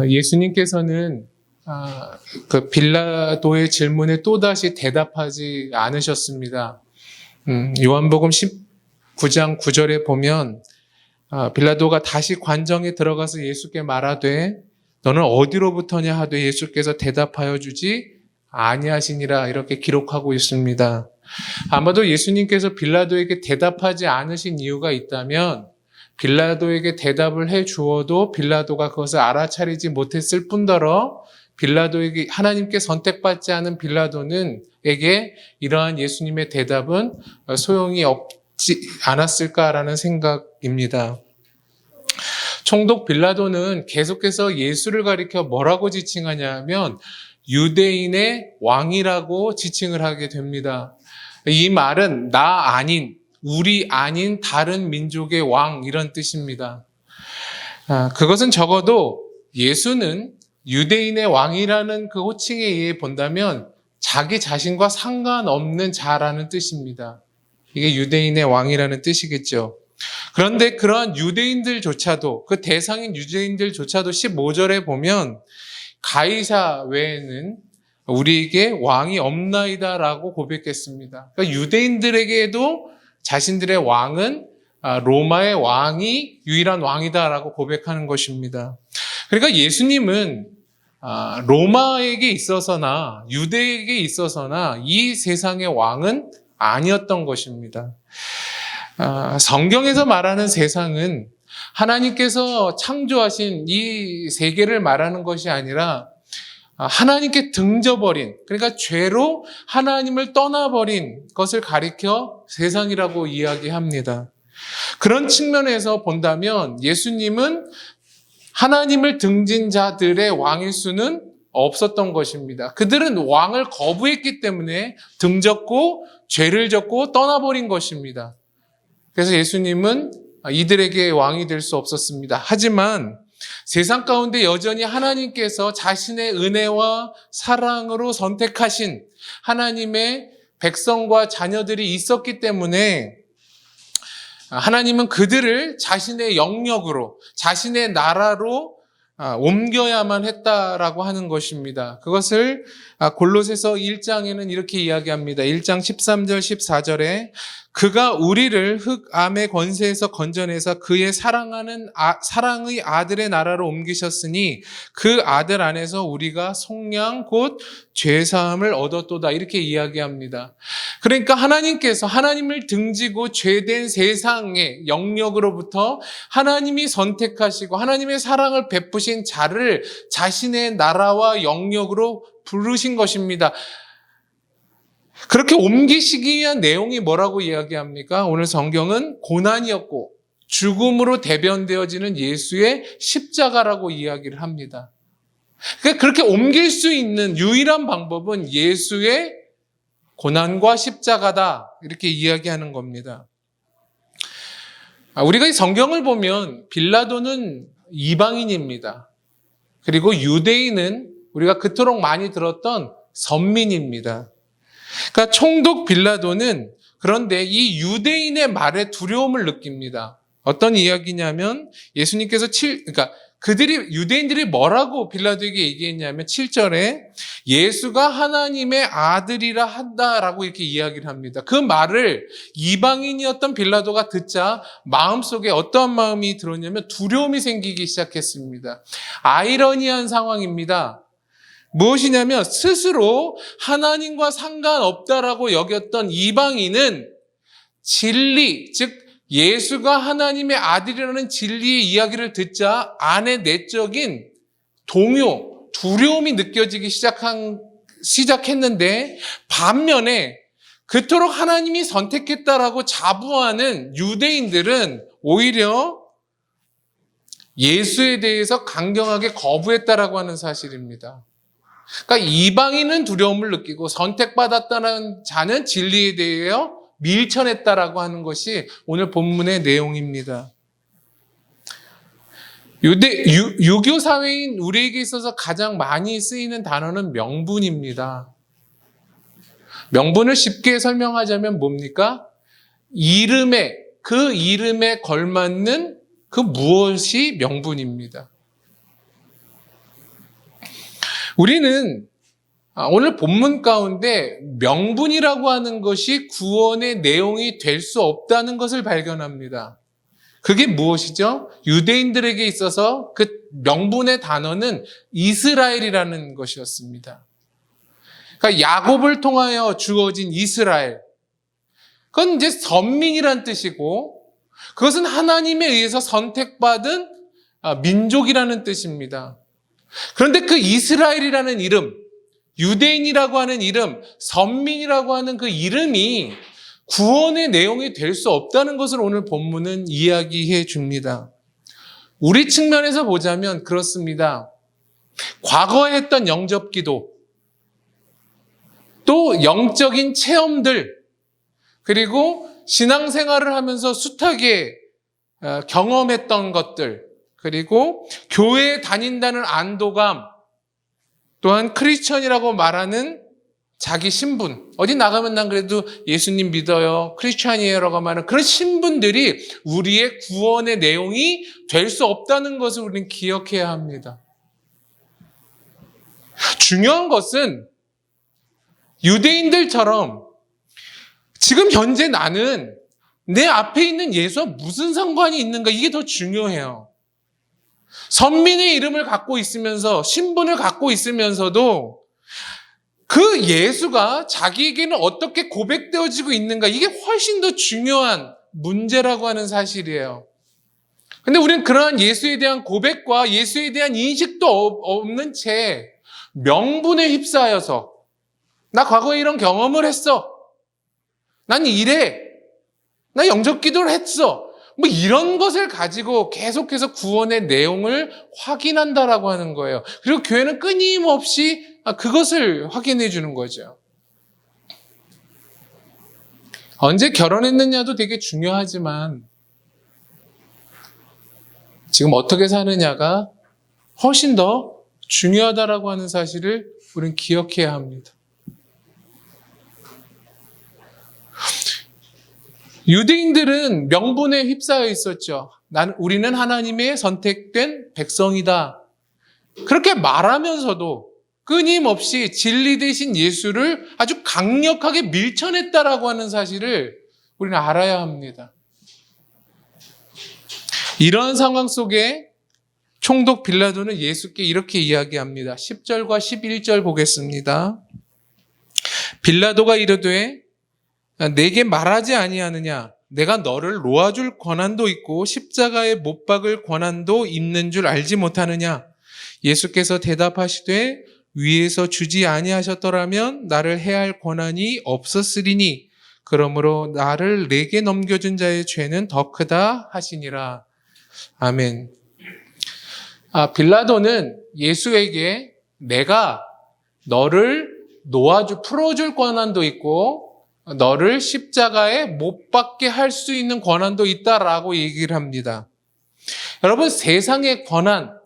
예수님께서는 그 빌라도의 질문에 또다시 대답하지 않으셨습니다. 요한복음 19장 9절에 보면 빌라도가 다시 관정에 들어가서 예수께 말하되 너는 어디로부터냐 하되 예수께서 대답하여 주지 아니하시니라 이렇게 기록하고 있습니다. 아마도 예수님께서 빌라도에게 대답하지 않으신 이유가 있다면 빌라도에게 대답을 해 주어도 빌라도가 그것을 알아차리지 못했을 뿐더러 빌라도에게 하나님께 선택받지 않은 빌라도에게 이러한 예수님의 대답은 소용이 없지 않았을까라는 생각입니다. 총독 빌라도는 계속해서 예수를 가리켜 뭐라고 지칭하냐 하면 유대인의 왕이라고 지칭을 하게 됩니다. 이 말은 나 아닌, 우리 아닌 다른 민족의 왕 이런 뜻입니다. 그것은 적어도 예수는 유대인의 왕이라는 그 호칭에 의해 본다면 자기 자신과 상관없는 자라는 뜻입니다. 이게 유대인의 왕이라는 뜻이겠죠. 그런데 그러한 유대인들조차도 그 대상인 유대인들조차도 15절에 보면 가이사 외에는 우리에게 왕이 없나이다라고 고백했습니다. 그러니까 유대인들에게도 자신들의 왕은 로마의 왕이 유일한 왕이다라고 고백하는 것입니다. 그러니까 예수님은 로마에게 있어서나 유대에게 있어서나 이 세상의 왕은 아니었던 것입니다. 성경에서 말하는 세상은 하나님께서 창조하신 이 세계를 말하는 것이 아니라 하나님께 등져버린, 그러니까 죄로 하나님을 떠나버린 것을 가리켜 세상이라고 이야기합니다. 그런 측면에서 본다면 예수님은 하나님을 등진 자들의 왕일 수는 없었던 것입니다. 그들은 왕을 거부했기 때문에 등졌고 죄를 졌고 떠나버린 것입니다. 그래서 예수님은 이들에게 왕이 될 수 없었습니다. 하지만 세상 가운데 여전히 하나님께서 자신의 은혜와 사랑으로 선택하신 하나님의 백성과 자녀들이 있었기 때문에 하나님은 그들을 자신의 영역으로, 자신의 나라로 옮겨야만 했다라고 하는 것입니다. 그것을 골로새서 1장에는 이렇게 이야기합니다. 1장 13절 14절에 그가 우리를 흑암의 권세에서 건져내서 그의 사랑의 아들의 나라로 옮기셨으니 그 아들 안에서 우리가 속량 곧 죄사함을 얻었도다 이렇게 이야기합니다. 그러니까 하나님께서 하나님을 등지고 죄된 세상의 영역으로부터 하나님이 선택하시고 하나님의 사랑을 베푸신 자를 자신의 나라와 영역으로 부르신 것입니다. 그렇게 옮기시기 위한 내용이 뭐라고 이야기합니까? 오늘 성경은 고난이었고 죽음으로 대변되어지는 예수의 십자가라고 이야기를 합니다. 그러니까 그렇게 옮길 수 있는 유일한 방법은 예수의 고난과 십자가다 이렇게 이야기하는 겁니다. 우리가 이 성경을 보면 빌라도는 이방인입니다. 그리고 유대인은 우리가 그토록 많이 들었던 선민입니다. 그러니까 총독 빌라도는 그런데 이 유대인의 말에 두려움을 느낍니다. 어떤 이야기냐면 예수님께서 그러니까 유대인들이 뭐라고 빌라도에게 얘기했냐면 7절에 예수가 하나님의 아들이라 한다라고 이렇게 이야기를 합니다. 그 말을 이방인이었던 빌라도가 듣자 마음속에 어떠한 마음이 들었냐면 두려움이 생기기 시작했습니다. 아이러니한 상황입니다. 무엇이냐면 스스로 하나님과 상관없다라고 여겼던 이방인은 진리, 즉 예수가 하나님의 아들이라는 진리의 이야기를 듣자 안에 내적인 동요, 두려움이 느껴지기 시작했는데 반면에 그토록 하나님이 선택했다라고 자부하는 유대인들은 오히려 예수에 대해서 강경하게 거부했다라고 하는 사실입니다. 그러니까 이방인은 두려움을 느끼고 선택받았다는 자는 진리에 대하여 밀쳐냈다라고 하는 것이 오늘 본문의 내용입니다. 유교 사회인 우리에게 있어서 가장 많이 쓰이는 단어는 명분입니다. 명분을 쉽게 설명하자면 뭡니까? 그 이름에 걸맞는 그 무엇이 명분입니다. 우리는 오늘 본문 가운데 명분이라고 하는 것이 구원의 내용이 될 수 없다는 것을 발견합니다. 그게 무엇이죠? 유대인들에게 있어서 그 명분의 단어는 이스라엘이라는 것이었습니다. 그러니까 야곱을 통하여 주어진 이스라엘. 그건 이제 선민이란 뜻이고, 그것은 하나님에 의해서 선택받은 민족이라는 뜻입니다. 그런데 그 이스라엘이라는 이름, 유대인이라고 하는 이름, 선민이라고 하는 그 이름이 구원의 내용이 될 수 없다는 것을 오늘 본문은 이야기해 줍니다. 우리 측면에서 보자면 그렇습니다. 과거에 했던 영접기도, 또 영적인 체험들, 그리고 신앙생활을 하면서 숱하게 경험했던 것들, 그리고 교회에 다닌다는 안도감, 또한 크리스천이라고 말하는 자기 신분, 어디 나가면 난 그래도 예수님 믿어요, 크리스천이에요라고 말하는 그런 신분들이 우리의 구원의 내용이 될 수 없다는 것을 우리는 기억해야 합니다. 중요한 것은 유대인들처럼 지금 현재 나는 내 앞에 있는 예수와 무슨 상관이 있는가, 이게 더 중요해요. 선민의 이름을 갖고 있으면서, 신분을 갖고 있으면서도 그 예수가 자기에게는 어떻게 고백되어지고 있는가, 이게 훨씬 더 중요한 문제라고 하는 사실이에요. 근데 우리는 그러한 예수에 대한 고백과 예수에 대한 인식도 없는 채 명분에 휩싸여서, 나 과거에 이런 경험을 했어, 난 이래, 나 영접 기도를 했어, 뭐 이런 것을 가지고 계속해서 구원의 내용을 확인한다라고 하는 거예요. 그리고 교회는 끊임없이 그것을 확인해 주는 거죠. 언제 결혼했느냐도 되게 중요하지만 지금 어떻게 사느냐가 훨씬 더 중요하다라고 하는 사실을 우리는 기억해야 합니다. 유대인들은 명분에 휩싸여 있었죠. 우리는 하나님의 선택된 백성이다. 그렇게 말하면서도 끊임없이 진리 되신 예수를 아주 강력하게 밀쳐냈다라고 하는 사실을 우리는 알아야 합니다. 이러한 상황 속에 총독 빌라도는 예수께 이렇게 이야기합니다. 10절과 11절 보겠습니다. 빌라도가 이르되 내게 말하지 아니하느냐? 내가 너를 놓아줄 권한도 있고 십자가에 못 박을 권한도 있는 줄 알지 못하느냐? 예수께서 대답하시되 위에서 주지 아니하셨더라면 나를 해할 권한이 없었으리니 그러므로 나를 내게 넘겨준 자의 죄는 더 크다 하시니라. 아멘. 빌라도는 예수에게 내가 너를 풀어줄 권한도 있고 너를 십자가에 못 박게 할 수 있는 권한도 있다라고 얘기를 합니다. 여러분, 세상의 권한,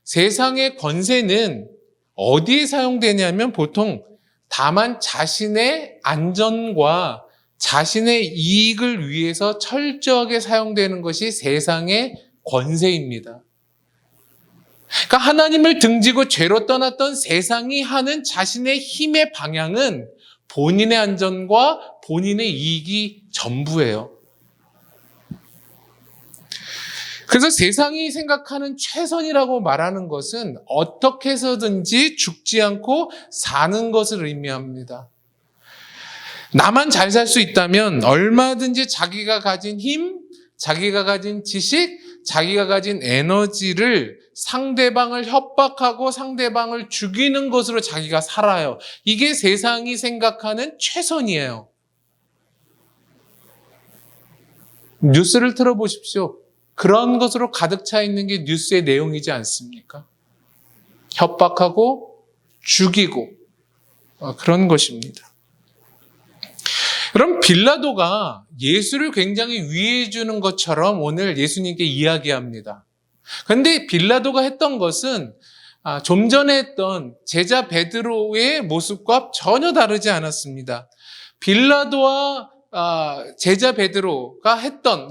세상의 권세는 어디에 사용되냐면 보통 다만 자신의 안전과 자신의 이익을 위해서 철저하게 사용되는 것이 세상의 권세입니다. 그러니까 하나님을 등지고 죄로 떠났던 세상이 하는 자신의 힘의 방향은 본인의 안전과 본인의 이익이 전부예요. 그래서 세상이 생각하는 최선이라고 말하는 것은 어떻게 해서든지 죽지 않고 사는 것을 의미합니다. 나만 잘 살 수 있다면 얼마든지 자기가 가진 힘, 자기가 가진 지식, 자기가 가진 에너지를 상대방을 협박하고 상대방을 죽이는 것으로 자기가 살아요. 이게 세상이 생각하는 최선이에요. 뉴스를 틀어보십시오. 그런 것으로 가득 차 있는 게 뉴스의 내용이지 않습니까? 협박하고 죽이고 그런 것입니다. 그럼 빌라도가 예수를 굉장히 위해 주는 것처럼 오늘 예수님께 이야기합니다. 그런데 빌라도가 했던 것은 좀 전에 했던 제자 베드로의 모습과 전혀 다르지 않았습니다. 빌라도와 제자 베드로가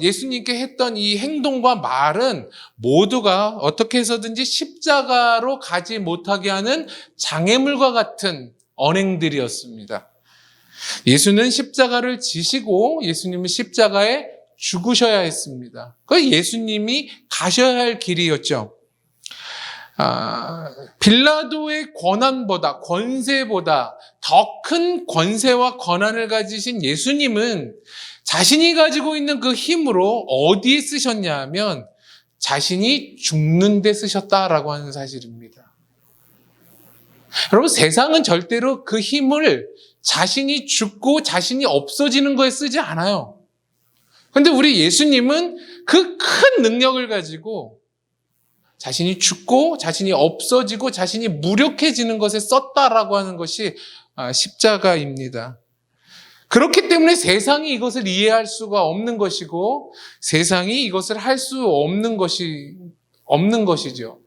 예수님께 했던 이 행동과 말은 모두가 어떻게 해서든지 십자가로 가지 못하게 하는 장애물과 같은 언행들이었습니다. 예수는 십자가를 지시고 예수님은 십자가에 죽으셔야 했습니다. 그 예수님이 가셔야 할 길이었죠. 빌라도의 권세보다 더 큰 권세와 권한을 가지신 예수님은 자신이 가지고 있는 그 힘으로 어디에 쓰셨냐 하면 자신이 죽는 데 쓰셨다라고 하는 사실입니다. 여러분, 세상은 절대로 그 힘을 자신이 죽고 자신이 없어지는 거에 쓰지 않아요. 그런데 우리 예수님은 그 큰 능력을 가지고 자신이 죽고 자신이 없어지고 자신이 무력해지는 것에 썼다라고 하는 것이 십자가입니다. 그렇기 때문에 세상이 이것을 이해할 수가 없는 것이고 세상이 이것을 할 수 없는 것이죠.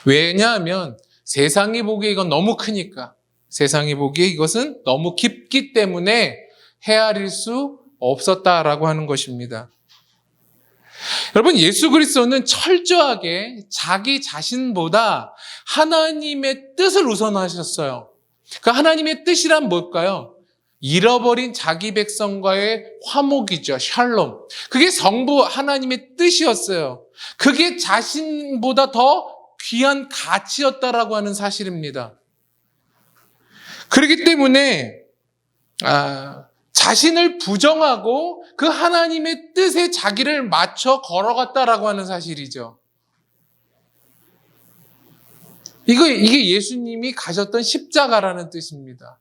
왜냐하면 세상이 보기에 이건 너무 크니까, 세상이 보기에 이것은 너무 깊기 때문에 헤아릴 수 없었다라고 하는 것입니다. 여러분, 예수 그리스도는 철저하게 자기 자신보다 하나님의 뜻을 우선하셨어요. 그 하나님의 뜻이란 뭘까요? 잃어버린 자기 백성과의 화목이죠. 샬롬. 그게 성부 하나님의 뜻이었어요. 그게 자신보다 더 귀한 가치였다라고 하는 사실입니다. 그렇기 때문에 자신을 부정하고 그 하나님의 뜻에 자기를 맞춰 걸어갔다라고 하는 사실이죠. 이게 예수님이 가셨던 십자가라는 뜻입니다.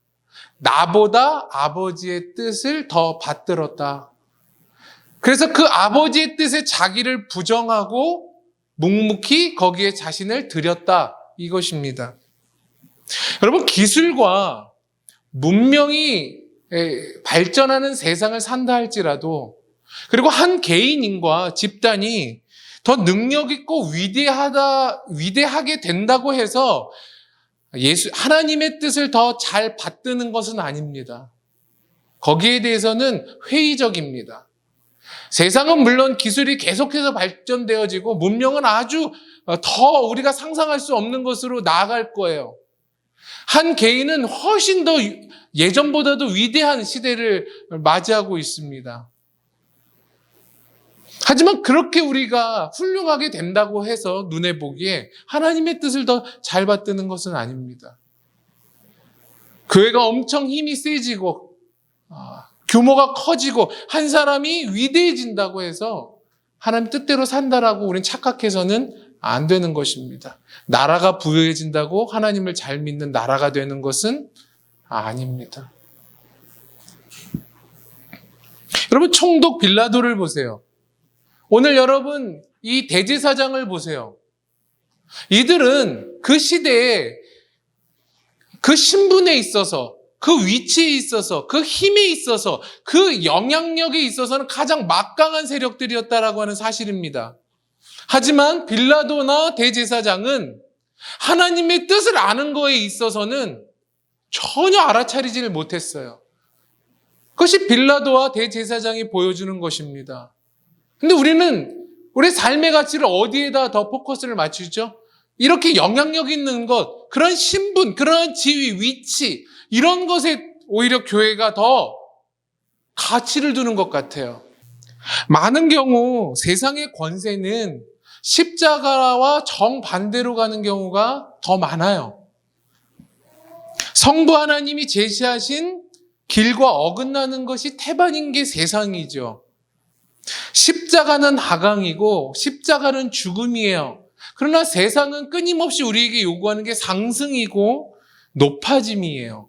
나보다 아버지의 뜻을 더 받들었다. 그래서 그 아버지의 뜻에 자기를 부정하고 묵묵히 거기에 자신을 들였다. 이것입니다. 여러분, 기술과 문명이 발전하는 세상을 산다 할지라도, 그리고 한 개인과 집단이 더 능력 있고 위대하게 된다고 해서 하나님의 뜻을 더 잘 받드는 것은 아닙니다. 거기에 대해서는 회의적입니다. 세상은 물론 기술이 계속해서 발전되어지고 문명은 아주 더 우리가 상상할 수 없는 것으로 나아갈 거예요. 한 개인은 훨씬 더 예전보다도 위대한 시대를 맞이하고 있습니다. 하지만 그렇게 우리가 훌륭하게 된다고 해서 눈에 보기에 하나님의 뜻을 더 잘 받드는 것은 아닙니다. 교회가 엄청 힘이 세지고 규모가 커지고 한 사람이 위대해진다고 해서 하나님 뜻대로 산다라고 우리는 착각해서는 안 되는 것입니다. 나라가 부유해진다고 하나님을 잘 믿는 나라가 되는 것은 아닙니다. 여러분, 총독 빌라도를 보세요. 오늘 여러분 이 대제사장을 보세요. 이들은 그 시대에 그 신분에 있어서, 그 위치에 있어서, 그 힘에 있어서, 그 영향력에 있어서는 가장 막강한 세력들이었다라고 하는 사실입니다. 하지만 빌라도나 대제사장은 하나님의 뜻을 아는 거에 있어서는 전혀 알아차리지를 못했어요. 그것이 빌라도와 대제사장이 보여주는 것입니다. 근데 우리는 우리 삶의 가치를 어디에다 더 포커스를 맞추죠? 이렇게 영향력 있는 것, 그런 신분, 그런 지위, 위치, 이런 것에 오히려 교회가 더 가치를 두는 것 같아요. 많은 경우 세상의 권세는 십자가와 정반대로 가는 경우가 더 많아요. 성부 하나님이 제시하신 길과 어긋나는 것이 태반인 게 세상이죠. 십자가는 하강이고 십자가는 죽음이에요. 그러나 세상은 끊임없이 우리에게 요구하는 게 상승이고 높아짐이에요.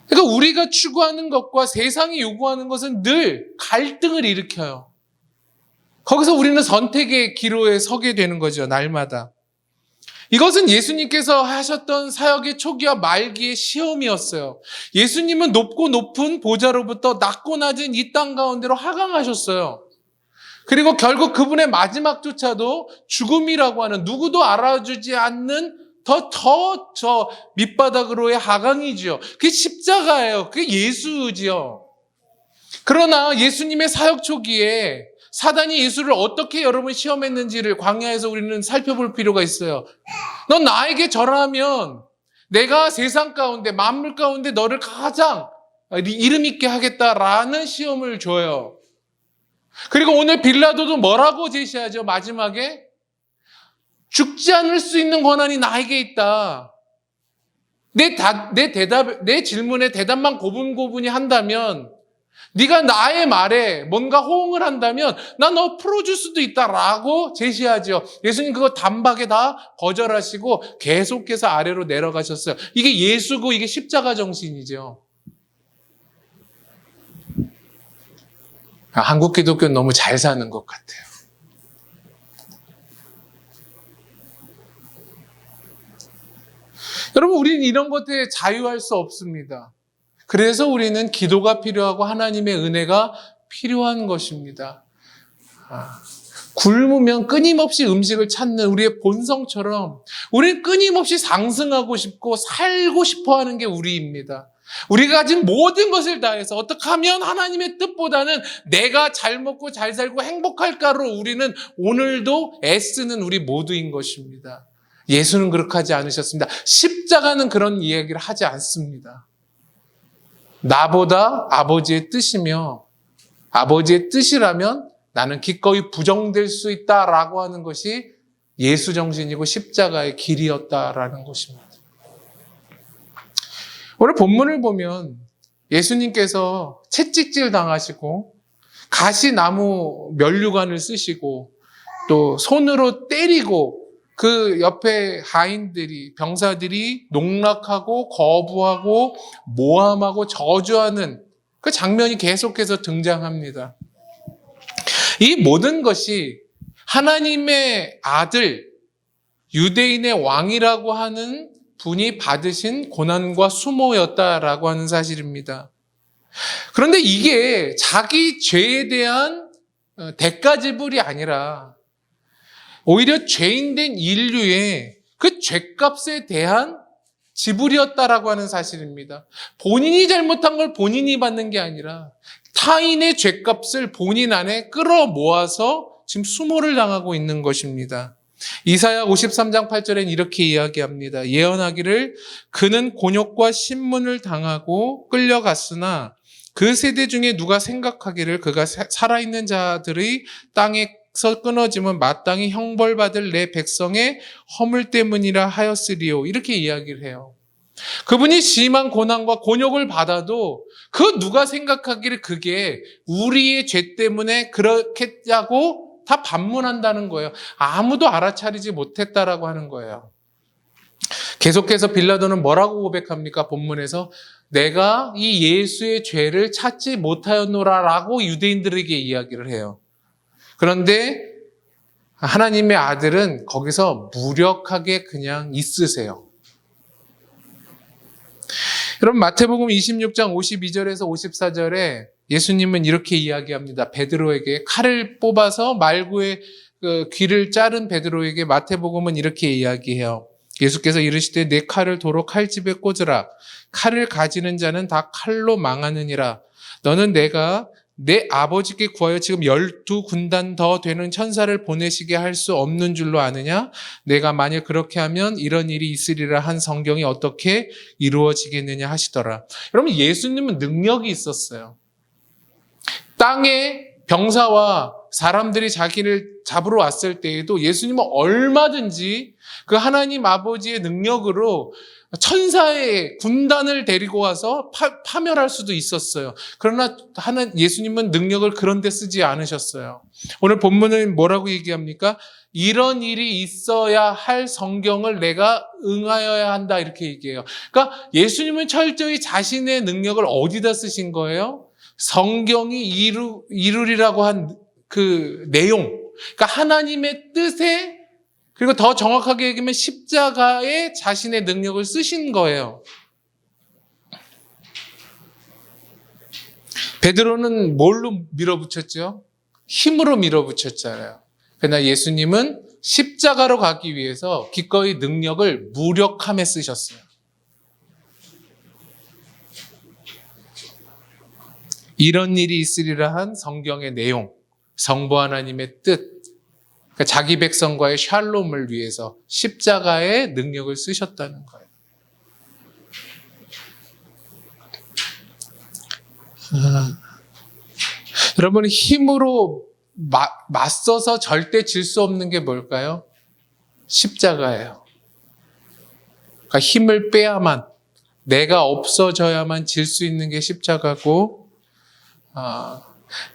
그러니까 우리가 추구하는 것과 세상이 요구하는 것은 늘 갈등을 일으켜요. 거기서 우리는 선택의 기로에 서게 되는 거죠, 날마다. 이것은 예수님께서 하셨던 사역의 초기와 말기의 시험이었어요. 예수님은 높고 높은 보좌로부터 낮고 낮은 이 땅 가운데로 하강하셨어요. 그리고 결국 그분의 마지막조차도 죽음이라고 하는, 누구도 알아주지 않는 저 밑바닥으로의 하강이지요. 그게 십자가예요. 그게 예수지요. 그러나 예수님의 사역 초기에 사단이 예수를 어떻게 여러분 시험했는지를 광야에서 우리는 살펴볼 필요가 있어요. 넌 나에게 절하면 내가 세상 가운데, 만물 가운데 너를 가장 이름 있게 하겠다라는 시험을 줘요. 그리고 오늘 빌라도도 뭐라고 제시하죠? 마지막에 죽지 않을 수 있는 권한이 나에게 있다. 내 질문에 대답만 고분고분히 한다면, 네가 나의 말에 뭔가 호응을 한다면 나 너 풀어줄 수도 있다라고 제시하죠. 예수님 그거 단박에 다 거절하시고 계속해서 아래로 내려가셨어요. 이게 예수고 이게 십자가 정신이죠. 한국 기독교는 너무 잘 사는 것 같아요. 여러분, 우리는 이런 것에 자유할 수 없습니다. 그래서 우리는 기도가 필요하고 하나님의 은혜가 필요한 것입니다. 굶으면 끊임없이 음식을 찾는 우리의 본성처럼 우리는 끊임없이 상승하고 싶고 살고 싶어 하는 게 우리입니다. 우리가 가진 모든 것을 다해서 어떻게 하면 하나님의 뜻보다는 내가 잘 먹고 잘 살고 행복할까로 우리는 오늘도 애쓰는 우리 모두인 것입니다. 예수는 그렇게 하지 않으셨습니다. 십자가는 그런 이야기를 하지 않습니다. 나보다 아버지의 뜻이며 아버지의 뜻이라면 나는 기꺼이 부정될 수 있다라고 하는 것이 예수 정신이고 십자가의 길이었다라는 것입니다. 오늘 본문을 보면 예수님께서 채찍질 당하시고 가시나무 면류관을 쓰시고 또 손으로 때리고 그 옆에 하인들이, 병사들이 농락하고 거부하고 모함하고 저주하는 그 장면이 계속해서 등장합니다. 이 모든 것이 하나님의 아들, 유대인의 왕이라고 하는 분이 받으신 고난과 수모였다라고 하는 사실입니다. 그런데 이게 자기 죄에 대한 대가 지불이 아니라 오히려 죄인된 인류의 그 죄값에 대한 지불이었다라고 하는 사실입니다. 본인이 잘못한 걸 본인이 받는 게 아니라 타인의 죄값을 본인 안에 끌어모아서 지금 수모를 당하고 있는 것입니다. 이사야 53장 8절엔 이렇게 이야기합니다. 예언하기를 그는 곤욕과 신문을 당하고 끌려갔으나 그 세대 중에 누가 생각하기를 그가 살아있는 자들의 땅에서 끊어지면 마땅히 형벌받을 내 백성의 허물 때문이라 하였으리요. 이렇게 이야기를 해요. 그분이 심한 고난과 곤욕을 받아도 그 누가 생각하기를 그게 우리의 죄 때문에 그렇겠냐고 다 반문한다는 거예요. 아무도 알아차리지 못했다라고 하는 거예요. 계속해서 빌라도는 뭐라고 고백합니까? 본문에서 내가 이 예수의 죄를 찾지 못하였노라라고 유대인들에게 이야기를 해요. 그런데 하나님의 아들은 거기서 무력하게 그냥 있으세요. 여러분 마태복음 26장 52절에서 54절에 예수님은 이렇게 이야기합니다. 베드로에게 칼을 뽑아서 말구의 귀를 자른 베드로에게 마태복음은 이렇게 이야기해요. 예수께서 이르시되 내 칼을 도로 칼집에 꽂으라. 칼을 가지는 자는 다 칼로 망하느니라. 너는 내가 내 아버지께 구하여 지금 12군단 더 되는 천사를 보내시게 할 수 없는 줄로 아느냐? 내가 만일 그렇게 하면 이런 일이 있으리라 한 성경이 어떻게 이루어지겠느냐 하시더라. 여러분 예수님은 능력이 있었어요. 땅에 병사와 사람들이 자기를 잡으러 왔을 때에도 예수님은 얼마든지 그 하나님 아버지의 능력으로 천사의 군단을 데리고 와서 파멸할 수도 있었어요. 그러나 예수님은 능력을 그런 데 쓰지 않으셨어요. 오늘 본문은 뭐라고 얘기합니까? 이런 일이 있어야 할 성경을 내가 응하여야 한다 이렇게 얘기해요. 그러니까 예수님은 철저히 자신의 능력을 어디다 쓰신 거예요? 성경이 이루리라고 한 그 내용, 그러니까 하나님의 뜻에 그리고 더 정확하게 얘기하면 십자가에 자신의 능력을 쓰신 거예요. 베드로는 뭘로 밀어붙였죠? 힘으로 밀어붙였잖아요. 그러나 예수님은 십자가로 가기 위해서 기꺼이 능력을 무력함에 쓰셨어요. 이런 일이 있으리라 한 성경의 내용, 성부 하나님의 뜻, 그러니까 자기 백성과의 샬롬을 위해서 십자가의 능력을 쓰셨다는 거예요. 여러분, 힘으로 맞서서 절대 질 수 없는 게 뭘까요? 십자가예요. 그러니까 힘을 빼야만, 내가 없어져야만 질 수 있는 게 십자가고,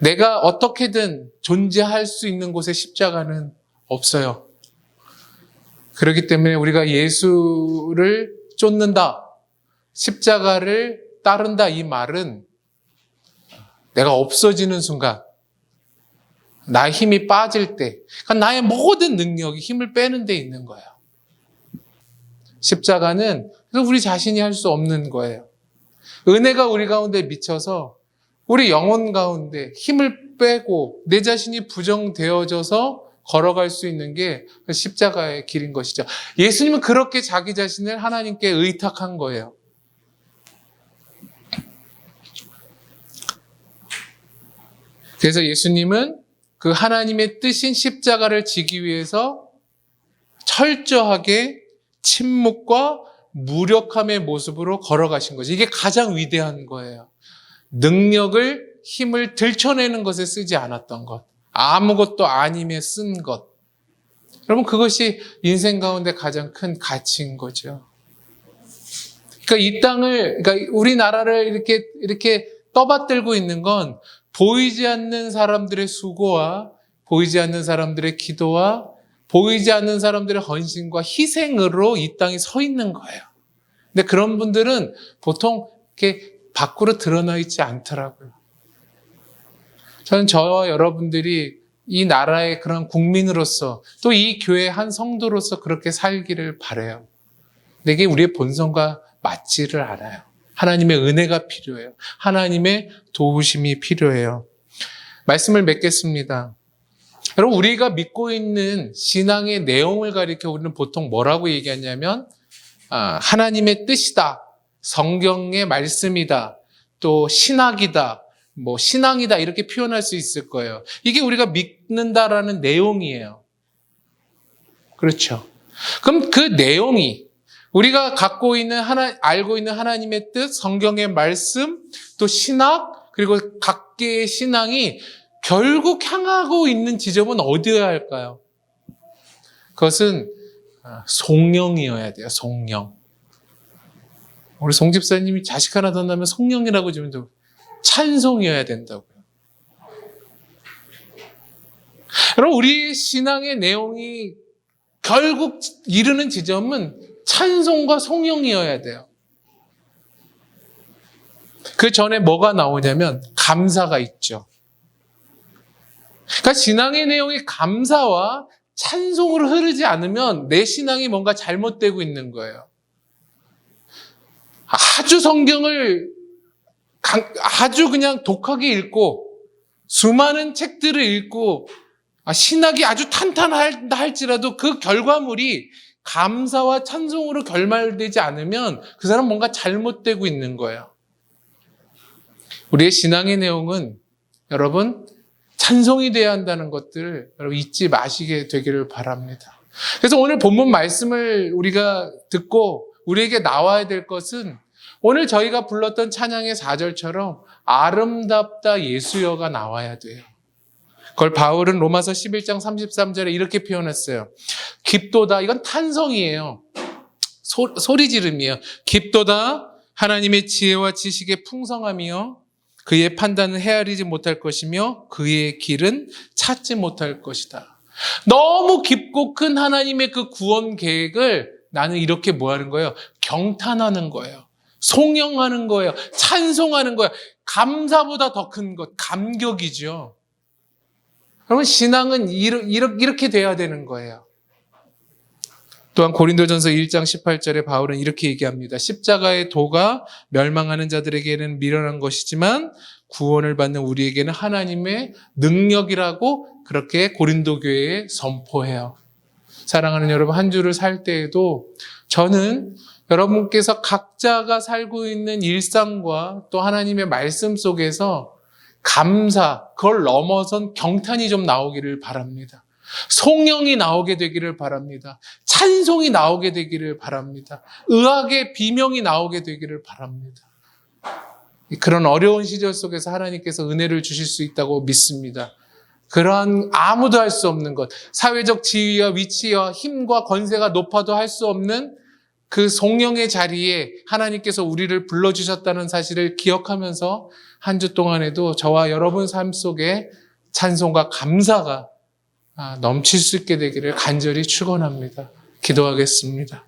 내가 어떻게든 존재할 수 있는 곳에 십자가는 없어요. 그렇기 때문에 우리가 예수를 쫓는다, 십자가를 따른다, 이 말은 내가 없어지는 순간, 나의 힘이 빠질 때, 그러니까 나의 모든 능력이 힘을 빼는 데 있는 거예요. 십자가는 그래서 우리 자신이 할 수 없는 거예요. 은혜가 우리 가운데 미쳐서 우리 영혼 가운데 힘을 빼고 내 자신이 부정되어져서 걸어갈 수 있는 게 십자가의 길인 것이죠. 예수님은 그렇게 자기 자신을 하나님께 의탁한 거예요. 그래서 예수님은 그 하나님의 뜻인 십자가를 지기 위해서 철저하게 침묵과 무력함의 모습으로 걸어가신 거죠. 이게 가장 위대한 거예요. 능력을, 힘을 들춰내는 것에 쓰지 않았던 것. 아무것도 아님에 쓴 것. 여러분, 그것이 인생 가운데 가장 큰 가치인 거죠. 그러니까 이 땅을, 그러니까 우리나라를 이렇게 떠받들고 있는 건 보이지 않는 사람들의 수고와 보이지 않는 사람들의 기도와 보이지 않는 사람들의 헌신과 희생으로 이 땅이 서 있는 거예요. 근데 그런 분들은 보통 이렇게 밖으로 드러나 있지 않더라고요. 저는 저와 여러분들이 이 나라의 그런 국민으로서 또 이 교회의 한 성도로서 그렇게 살기를 바라요. 내게 우리의 본성과 맞지를 않아요. 하나님의 은혜가 필요해요. 하나님의 도우심이 필요해요. 말씀을 맺겠습니다. 여러분, 우리가 믿고 있는 신앙의 내용을 가리켜 우리는 보통 뭐라고 얘기하냐면 하나님의 뜻이다, 성경의 말씀이다, 또 신학이다, 뭐 신앙이다 이렇게 표현할 수 있을 거예요. 이게 우리가 믿는다라는 내용이에요. 그렇죠? 그럼 그 내용이 우리가 갖고 있는 알고 있는 하나님의 뜻, 성경의 말씀, 또 신학, 그리고 각계의 신앙이 결국 향하고 있는 지점은 어디여야 할까요? 그것은 송영이어야 돼요. 송영. 우리 송 집사님이 자식 하나 더 낳으면 송영이라고 지금 찬송이어야 된다고요. 여러분, 우리 신앙의 내용이 결국 이르는 지점은 찬송과 송영이어야 돼요. 그 전에 뭐가 나오냐면 감사가 있죠. 그러니까 신앙의 내용이 감사와 찬송으로 흐르지 않으면 내 신앙이 뭔가 잘못되고 있는 거예요. 아주 성경을 아주 그냥 독하게 읽고 수많은 책들을 읽고 신학이 아주 탄탄하다 할지라도 그 결과물이 감사와 찬송으로 결말되지 않으면 그 사람은 뭔가 잘못되고 있는 거예요. 우리의 신앙의 내용은 여러분 찬송이 돼야 한다는 것들을 여러분 잊지 마시게 되기를 바랍니다. 그래서 오늘 본문 말씀을 우리가 듣고 우리에게 나와야 될 것은 오늘 저희가 불렀던 찬양의 4절처럼 아름답다 예수여가 나와야 돼요. 그걸 바울은 로마서 11장 33절에 이렇게 표현했어요. 깊도다, 이건 탄성이에요. 소리 지름이에요. 깊도다 하나님의 지혜와 지식의 풍성함이요 그의 판단은 헤아리지 못할 것이며 그의 길은 찾지 못할 것이다. 너무 깊고 큰 하나님의 그 구원 계획을 나는 이렇게 뭐 하는 거예요? 경탄하는 거예요. 송영하는 거예요. 찬송하는 거예요. 감사보다 더 큰 것, 감격이죠. 여러분, 신앙은 이렇게 돼야 되는 거예요. 또한 고린도전서 1장 18절에 바울은 이렇게 얘기합니다. 십자가의 도가 멸망하는 자들에게는 미련한 것이지만 구원을 받는 우리에게는 하나님의 능력이라고 그렇게 고린도 교회에 선포해요. 사랑하는 여러분, 한 주를 살 때에도 저는 여러분께서 각자가 살고 있는 일상과 또 하나님의 말씀 속에서 감사, 그걸 넘어선 경탄이 좀 나오기를 바랍니다. 송영이 나오게 되기를 바랍니다. 찬송이 나오게 되기를 바랍니다. 의학의 비명이 나오게 되기를 바랍니다. 그런 어려운 시절 속에서 하나님께서 은혜를 주실 수 있다고 믿습니다. 그런 아무도 할 수 없는 것, 사회적 지위와 위치와 힘과 권세가 높아도 할 수 없는 그 송영의 자리에 하나님께서 우리를 불러주셨다는 사실을 기억하면서 한 주 동안에도 저와 여러분 삶 속에 찬송과 감사가 넘칠 수 있게 되기를 간절히 축원합니다. 기도하겠습니다.